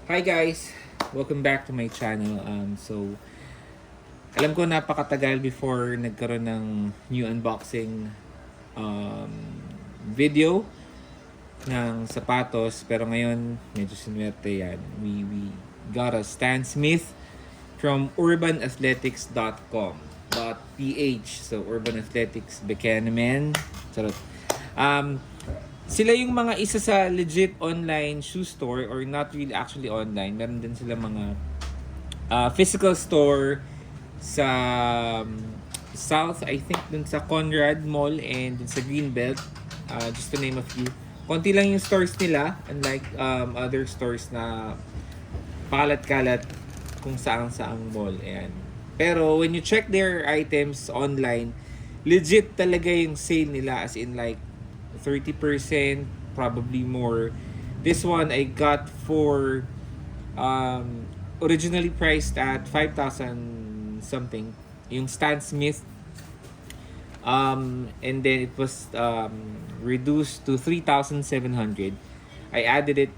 Hi guys! Welcome back to my channel. Alam ko napakatagal before nagkaroon ng new unboxing um, video ng sapatos. Pero ngayon, medyo sinuwerte yan. We got a Stan Smith from urbanathletics.com.ph. So, Urban Athletics Buchanan. Charot. Um, Sila yung mga isa sa legit online shoe store or not really actually online. Meron din sila mga physical store sa South, I think dun sa Conrad Mall and dun sa Greenbelt. Just to name a few. Konti lang yung stores nila, unlike other stores na pakalat-kalat kung saan-saang mall. Ayan. Pero when you check their items online, legit talaga yung sale nila, as in like 30%, probably more. This one I got for originally priced at 5,000 something. Yung Stan Smith. And then it was reduced to 3,700. I added it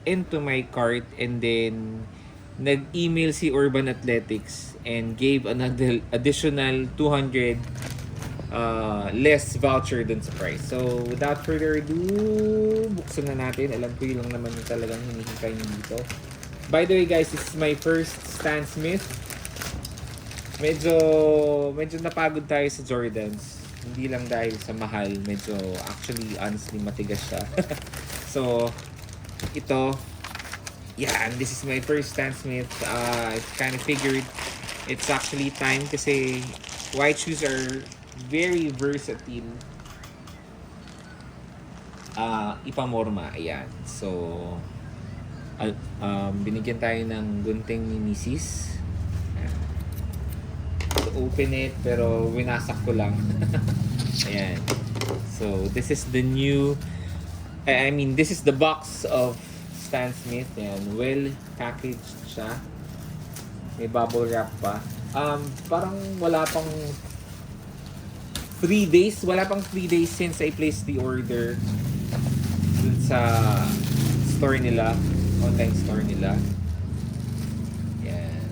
into my cart and then nag-email si Urban Athletics and gave another additional 200 less voucher dun sa price. So, without further ado, buksan na natin. Alam ko yun lang naman yung talagang hinihintay nyo dito. By the way guys, this is my first Stan Smith. Medyo napagod tayo sa Jordans. Hindi lang dahil sa mahal. Medyo, actually, honestly, matigas siya. So, ito, yeah, and this is my first Stan Smith. I kind of figured it's actually time kasi white shoes are very versatile ipamorma. Ayan. So, binigyan tayo ng gunting ni Mrs. To open it, pero winasak ko lang. Ayan. So, this is the new, this is the box of Stan Smith. Ayan. Well packaged siya. May bubble wrap pa. Parang wala pang 3 days. Wala pang 3 days since I placed the order dun sa store nila. Online store nila. Yan.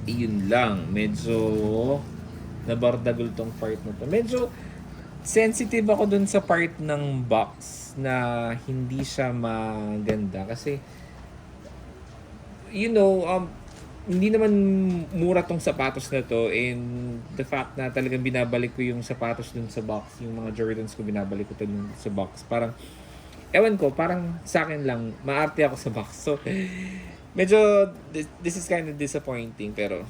Iyon lang. Medyo nabardagol tong part na to. Medyo sensitive ako dun sa part ng box na hindi siya maganda. Kasi, hindi naman mura tong sapatos na to, and the fact na talagang binabalik ko yung sapatos dun sa box, yung mga Jordans ko binabalik ko dun sa box, parang ewan ko, parang sa akin lang maarte ako sa box. So medyo this is kind of disappointing, pero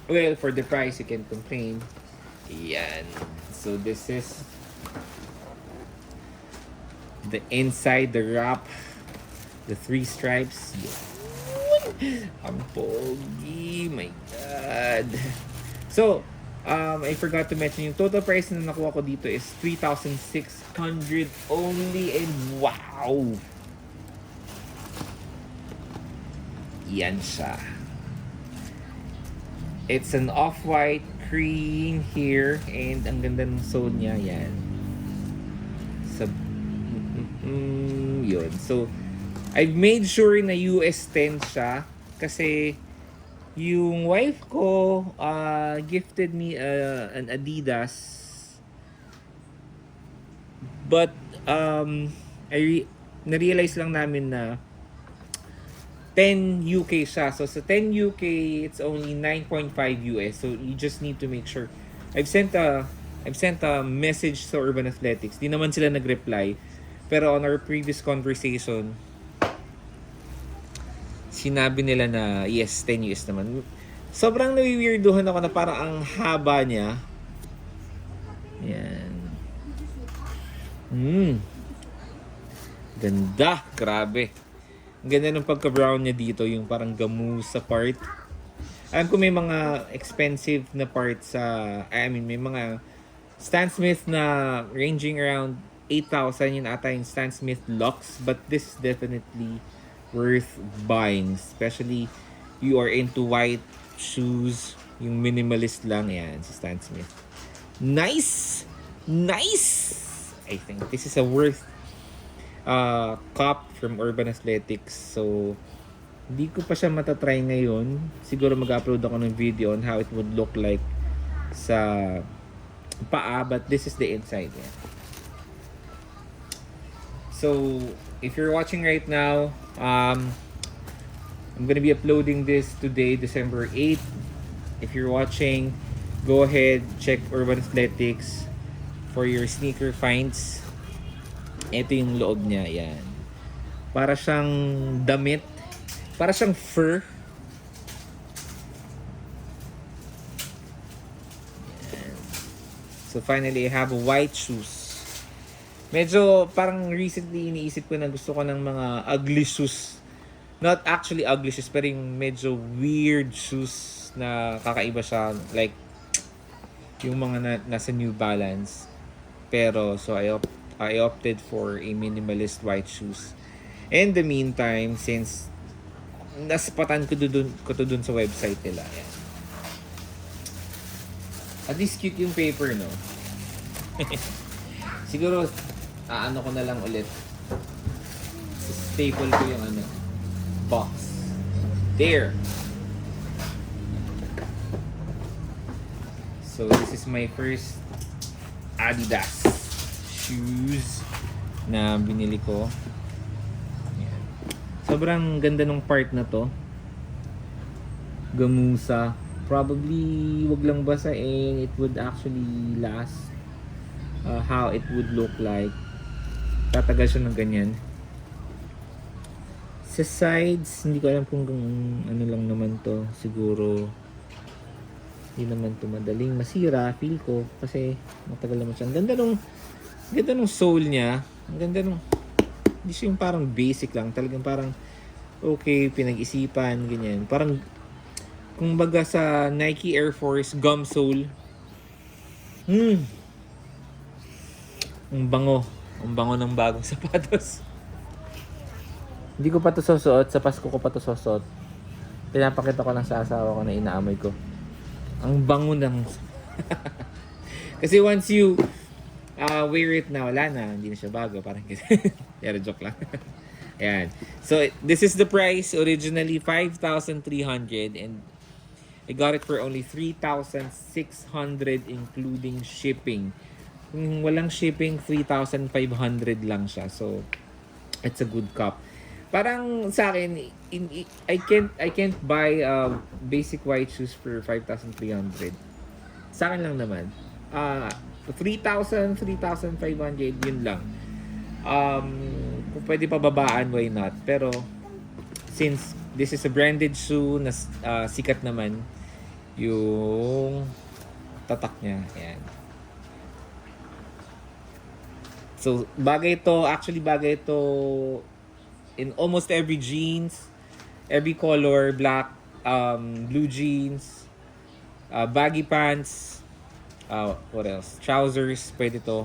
well, for the price you can't complain. Yan. So this is the inside, the wrap, the 3 stripes. Ang pogi, my god. So, I forgot to mention, yung total price na nakuha ko dito is 3,600 only, and wow! Yan siya. It's an off-white cream here, and ang ganda ng sole niya, yan. So, yun. So, I've made sure na US 10 siya kasi yung wife ko gifted me an Adidas, but na-realize lang namin na 10 UK siya. So sa 10 UK, it's only 9.5 US. So you just need to make sure. I've sent a message sa Urban Athletics. Di naman sila nag-reply. Pero on our previous conversation, sinabi nila na yes, 10 US naman. Sobrang nawi-weirduhan ako na parang ang haba niya. Yan. Ganda. Grabe. Ang ganda ng pagka-brown niya dito. Yung parang gamusa part. Alam ko may mga expensive na parts sa... may mga Stan Smith na ranging around 8,000. Yun ata yung Stan Smith Lux. But this is definitely worth buying, especially you are into white shoes, yung minimalist lang. Yan, si Stan Smith. Nice I think this is a worth cup from Urban Athletics. So Hindi ko pa siya matatry ngayon. Siguro mag-upload ako ng video on how it would look like sa paa, but this is the inside. Yeah. So, if you're watching right now, I'm gonna be uploading this today, December 8th. If you're watching, go ahead, check Urban Athletics for your sneaker finds. Ito yung loob niya, yan. Para siyang damit. Para siyang fur. Yan. So finally, I have white shoes. Medyo parang recently iniisip ko na gusto ko ng mga ugly shoes. Not actually ugly shoes, pero yung medyo weird shoes na kakaiba siya. Like, yung mga nasa New Balance. Pero, so I opted for a minimalist white shoes. In the meantime, since naspatan ko dun sa website nila. Yan. At least cute yung paper, no? Siguro, ano ko na lang ulit. Staple ko yung box. There! So, this is my first Adidas shoes na binili ko. Yan. Sobrang ganda ng part na to. Gamusa. Probably, wag lang basain. It would actually last. How it would look like. Tatagal siya ng ganyan. Sa sides, hindi ko alam kung ano lang naman to. Siguro, hindi naman to madaling masira. Feel ko. Kasi matagal naman siya. Ang ganda nung sole niya. Ang ganda nung, hindi siya yung parang basic lang. Talagang parang, okay, pinag-isipan, ganyan. Parang, kung baga sa Nike Air Force gum sole. Ang bango. Ang bango ng bagong sapatos. Hindi ko pa ito susuot. Sa Pasko ko pa ito susuot. Pinapakita ko lang sa asawa ko na inaamoy ko. Ang bango ng... Kasi once you wear it na, wala na. Hindi na siya bago. Parang pero joke lang. Ayan. So, this is the price. Originally, 5,300 and I got it for only 3,600 including shipping. Kung walang shipping, 3,500 lang siya. So, it's a good cup. Parang sa akin, I can't buy basic white shoes for 5,300. Sa akin lang naman. 3,000, 3,500, yun lang. Kung pwede pababaan, why not? Pero, since this is a branded shoe na sikat naman, yung tatak niya. Ayan. So, bagay ito in almost every jeans, every color, black, blue jeans, baggy pants, what else? Trousers, pwede to.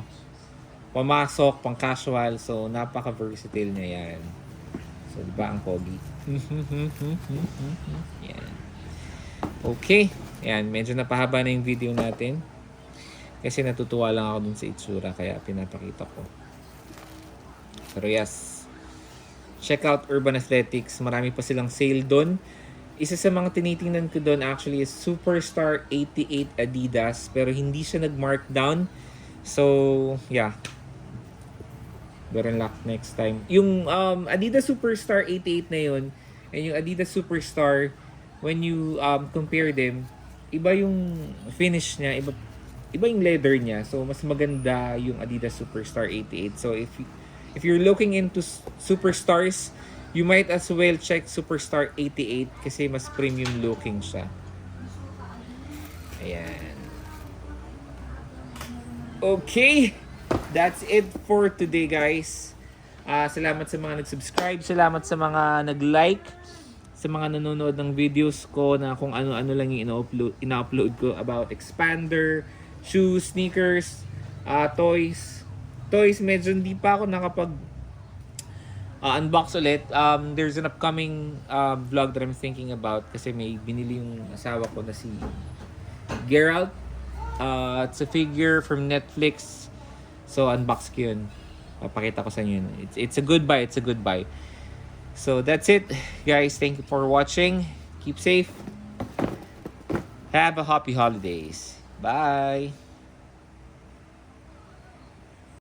Pamasok, pang casual, so napaka-versatile niya yan. So, diba ang pogi? Yan. Okay. Yan, medyo napahaba na yung video natin. Kasi natutuwa lang ako dun sa itsura, kaya pinapakita ko. Pero yes, check out Urban Athletics. Marami pa silang sale dun. Isa sa mga tinitingnan ko dun actually is Superstar 88 Adidas. Pero hindi siya nag-markdown. So, yeah. Better luck next time. Yung Adidas Superstar 88 na yun, and yung Adidas Superstar, when you compare them, iba yung finish niya, iba yung leather niya. So, mas maganda yung Adidas Superstar 88. So, if you're looking into Superstars, you might as well check Superstar 88 kasi mas premium looking siya. Ayan. Okay. That's it for today, guys. Salamat sa mga nag-subscribe. Salamat sa mga nag-like. Sa mga nanonood ng videos ko na kung ano-ano lang yung ina-upload ko about expander, shoes, sneakers, toys. Toys, medyo hindi pa ako nakapag unbox ulit. There's an upcoming vlog that I'm thinking about kasi may binili yung asawa ko na si Geralt. It's a figure from Netflix. So, unbox ko yun. Papakita ko sa inyo yun. It's a good buy. It's a good buy. So that's it, guys. Thank you for watching. Keep safe. Have a happy holidays. Bye.